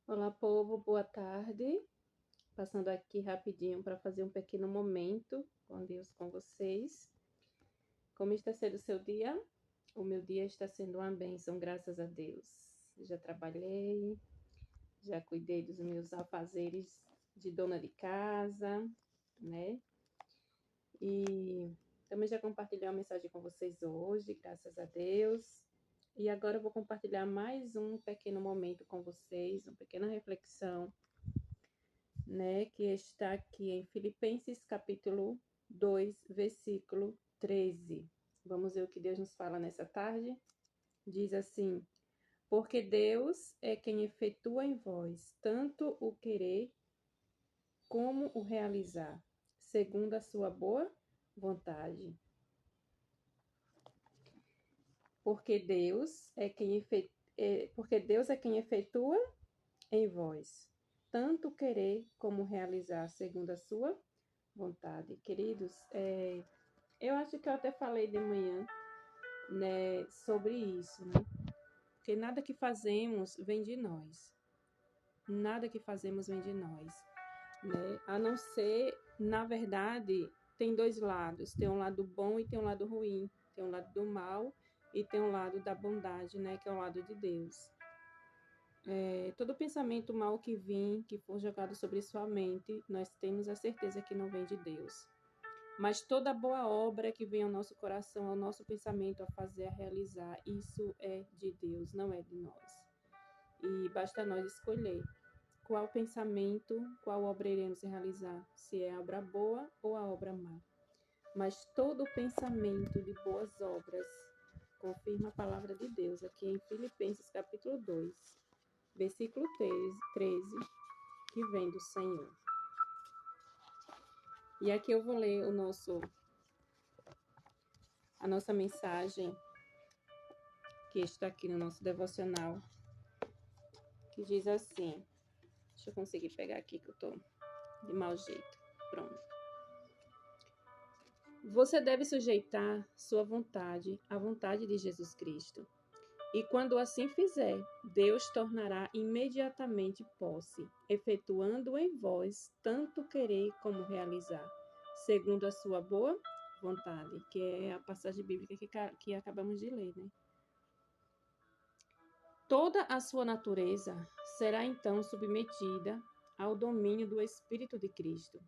Olá, povo, boa tarde. Passando aqui rapidinho para fazer um pequeno momento com Deus com vocês. Como está sendo o seu dia? O meu dia está sendo uma bênção, graças a Deus. Já trabalhei, já cuidei dos meus afazeres de dona de casa, né? E também já compartilhei uma mensagem com vocês hoje, graças a Deus. E agora eu vou compartilhar mais um pequeno momento com vocês, uma pequena reflexão, né, que está aqui em Filipenses capítulo 2, versículo 13. Vamos ver o que Deus nos fala nessa tarde? Diz assim: porque Deus é quem efetua em vós tanto o querer como o realizar, segundo a sua boa vontade. Porque Deus é quem efetua em vós tanto querer como realizar, segundo a sua vontade. Queridos, eu acho que eu até falei de manhã, né, sobre isso, né? Porque nada que fazemos vem de nós. Nada que fazemos vem de nós, né? A não ser, na verdade, tem dois lados. Tem um lado bom e tem um lado ruim. Tem um lado do mal e tem um lado da bondade, né, que é o lado de Deus. Todo pensamento mal que for jogado sobre sua mente, nós temos a certeza que não vem de Deus. Mas toda boa obra que vem ao nosso coração, ao nosso pensamento, a fazer, a realizar, isso é de Deus, não é de nós. E basta nós escolher qual pensamento, qual obra iremos realizar, se é a obra boa ou a obra má. Mas todo pensamento de boas obras, confirma a palavra de Deus aqui em Filipenses capítulo 2, versículo 13, que vem do Senhor. E aqui eu vou ler a nossa mensagem, que está aqui no nosso devocional, que diz assim, deixa eu conseguir pegar aqui que eu tô de mau jeito, pronto. Você deve sujeitar sua vontade à vontade de Jesus Cristo. E quando assim fizer, Deus tornará imediatamente posse, efetuando em vós tanto querer como realizar, segundo a sua boa vontade, que é a passagem bíblica que acabamos de ler, né? Toda a sua natureza será então submetida ao domínio do Espírito de Cristo,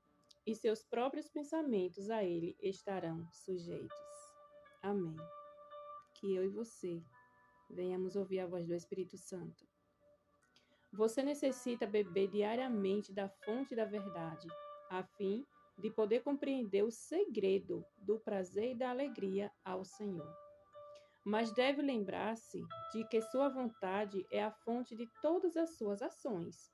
e seus próprios pensamentos a ele estarão sujeitos. Amém. Que eu e você venhamos ouvir a voz do Espírito Santo. Você necessita beber diariamente da fonte da verdade, a fim de poder compreender o segredo do prazer e da alegria ao Senhor. Mas deve lembrar-se de que sua vontade é a fonte de todas as suas ações.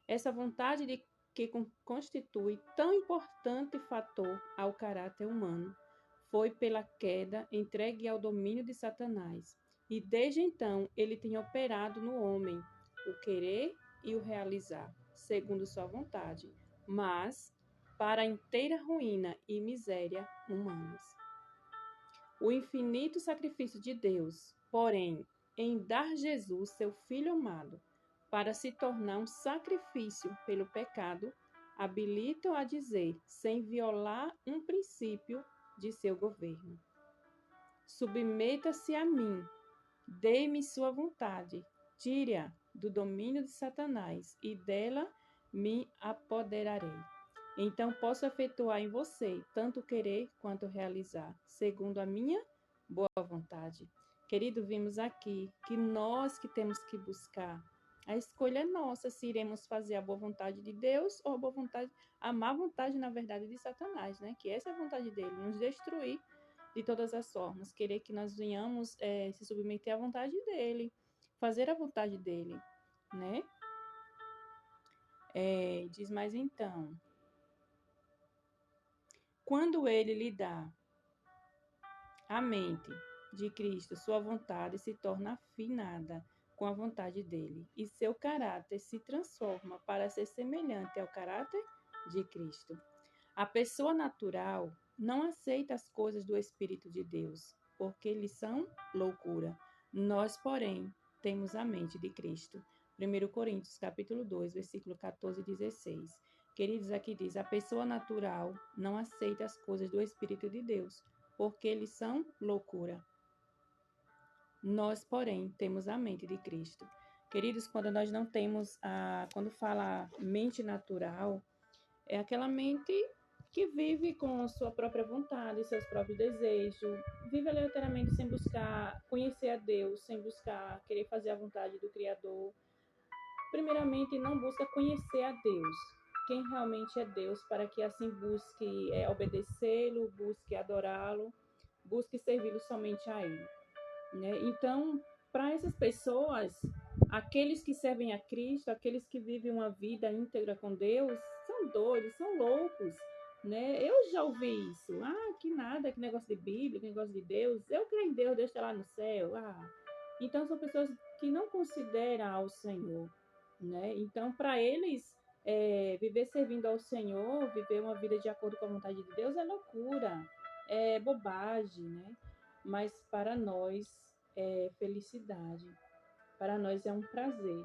Essa vontade que constitui tão importante fator ao caráter humano foi pela queda entregue ao domínio de Satanás, e desde então ele tem operado no homem o querer e o realizar, segundo sua vontade, mas para a inteira ruína e miséria humanas. O infinito sacrifício de Deus, porém, em dar Jesus, seu Filho amado, para se tornar um sacrifício pelo pecado, habilita-o a dizer, sem violar um princípio de seu governo: submeta-se a mim, dê-me sua vontade, tire-a do domínio de Satanás, e dela me apoderarei. Então posso efetuar em você tanto querer quanto realizar, segundo a minha boa vontade. Querido, vimos aqui que nós que temos que buscar. A escolha é nossa, se iremos fazer a boa vontade de Deus ou a má vontade, na verdade, de Satanás, né? Que essa é a vontade dele, nos destruir de todas as formas. Querer que nós venhamos se submeter à vontade dele, fazer a vontade dele, né? Diz mais então. Quando ele lhe dá a mente de Cristo, sua vontade se torna afinada com a vontade dele, e seu caráter se transforma para ser semelhante ao caráter de Cristo. A pessoa natural não aceita as coisas do Espírito de Deus, porque lhes são loucura. Nós, porém, temos a mente de Cristo. 1 Coríntios, capítulo 2, versículo 14 e 16. Queridos, aqui diz: a pessoa natural não aceita as coisas do Espírito de Deus, porque eles são loucura. Nós, porém, temos a mente de Cristo. Queridos, quando nós não temos quando fala mente natural, é aquela mente que vive com sua própria vontade, seus próprios desejos, vive aleatoriamente sem buscar conhecer a Deus, sem buscar querer fazer a vontade do Criador. Primeiramente, não busca conhecer a Deus, quem realmente é Deus, para que assim busque obedecê-lo, busque adorá-lo, busque servi-lo somente a Ele, né? Então, para essas pessoas, aqueles que servem a Cristo, aqueles que vivem uma vida íntegra com Deus, são doidos, são loucos, né? Eu já ouvi isso. Que nada, que negócio de Bíblia, que negócio de Deus. Eu creio em Deus, Deus está lá no céu. Então são pessoas que não consideram ao Senhor, né? Então, para eles, viver servindo ao Senhor, viver uma vida de acordo com a vontade de Deus é loucura, é bobagem, né? Mas para nós é felicidade. Para nós é um prazer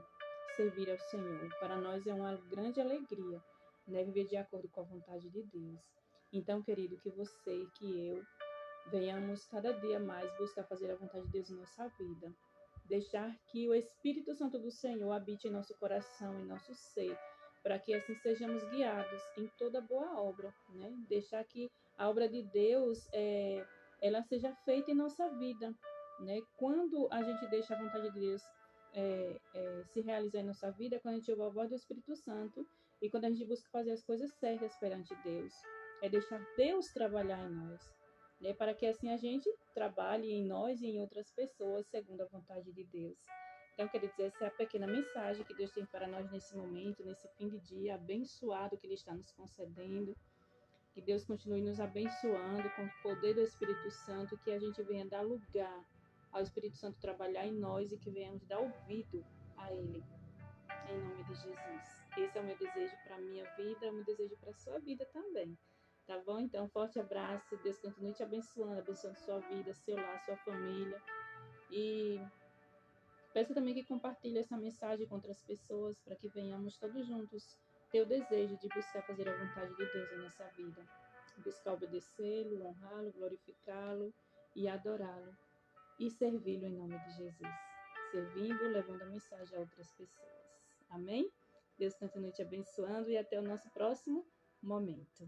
servir ao Senhor. Para nós é uma grande alegria, né, viver de acordo com a vontade de Deus. Então, querido, que você, que eu, venhamos cada dia mais buscar fazer a vontade de Deus em nossa vida. Deixar que o Espírito Santo do Senhor habite em nosso coração, em nosso ser, para que assim sejamos guiados em toda boa obra, né? Deixar que a obra de Deus ela seja feita em nossa vida, né? Quando a gente deixa a vontade de Deus se realizar em nossa vida, quando a gente ouve a voz do Espírito Santo e quando a gente busca fazer as coisas certas perante Deus, é deixar Deus trabalhar em nós, né? Para que assim a gente trabalhe em nós e em outras pessoas segundo a vontade de Deus. Então, quer dizer, essa é a pequena mensagem que Deus tem para nós nesse momento, nesse fim de dia abençoado que Ele está nos concedendo. Que Deus continue nos abençoando com o poder do Espírito Santo, que a gente venha dar lugar ao Espírito Santo trabalhar em nós e que venhamos dar ouvido a Ele, em nome de Jesus. Esse é o meu desejo para a minha vida, é o meu desejo para a sua vida também. Tá bom? Então, forte abraço. Deus continue te abençoando, abençoando sua vida, seu lar, sua família. E peço também que compartilhe essa mensagem com outras pessoas, para que venhamos todos juntos ter o desejo de buscar fazer a vontade de Deus em nossa vida. Buscar obedecê-lo, honrá-lo, glorificá-lo e adorá-lo. E servi-lo em nome de Jesus. Servindo, levando a mensagem a outras pessoas. Amém? Deus continue te abençoando e até o nosso próximo momento.